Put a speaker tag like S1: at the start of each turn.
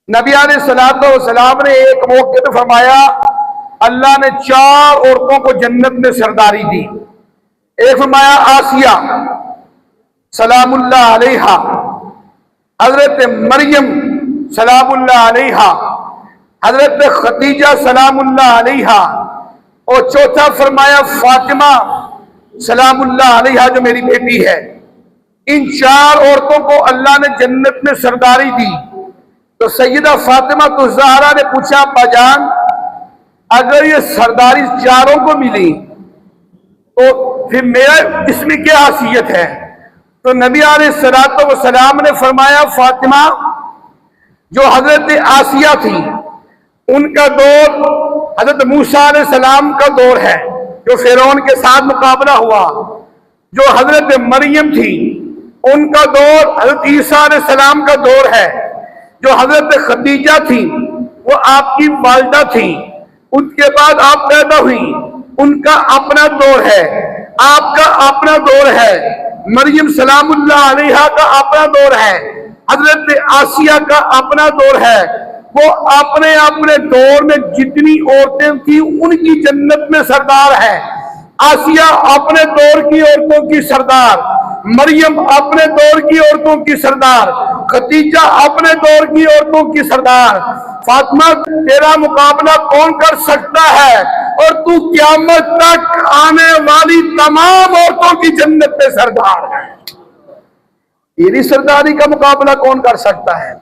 S1: نبی علیہ السلام نے ایک موقع پہ فرمایا اللہ نے 4 عورتوں کو جنت میں سرداری دی۔ ایک فرمایا آسیہ سلام اللہ علیہا، حضرت مریم سلام اللہ علیہا، حضرت خدیجہ سلام اللہ علیہا، اور چوتھا فرمایا فاطمہ سلام اللہ علیہا جو میری بیٹی ہے۔ ان 4 عورتوں کو اللہ نے جنت میں سرداری دی۔ تو سیدہ فاطمہ الزہرا نے پوچھا ابا جان اگر یہ سرداری 4 کو ملی تو پھر میرا اس میں کیا حیثیت ہے؟ تو نبی علیہ السلام نے فرمایا فاطمہ جو حضرت آسیہ تھی ان کا دور حضرت موسیٰ علیہ السلام کا دور ہے جو فرعون کے ساتھ مقابلہ ہوا۔ جو حضرت مریم تھی ان کا دور حضرت عیسیٰ علیہ السلام کا دور ہے۔ جو حضرت خدیجہ تھی وہ آپ کی والدہ تھی، ان کے بعد آپ پیدا ہوئی، ان کا اپنا دور ہے، آپ کا اپنا دور ہے، مریم سلام اللہ علیہا کا اپنا دور ہے، حضرت آسیہ کا اپنا دور ہے۔ وہ اپنے دور میں جتنی عورتیں تھیں ان کی جنت میں سردار ہے۔ آسیہ اپنے دور کی عورتوں کی سردار، مریم اپنے دور کی عورتوں کی سردار، خدیجہ اپنے دور کی عورتوں کی سردار۔ فاطمہ تیرا مقابلہ کون کر سکتا ہے؟ اور تو قیامت تک آنے والی تمام عورتوں کی جنت میں سردار ہے۔ تیری سرداری کا مقابلہ کون کر سکتا ہے؟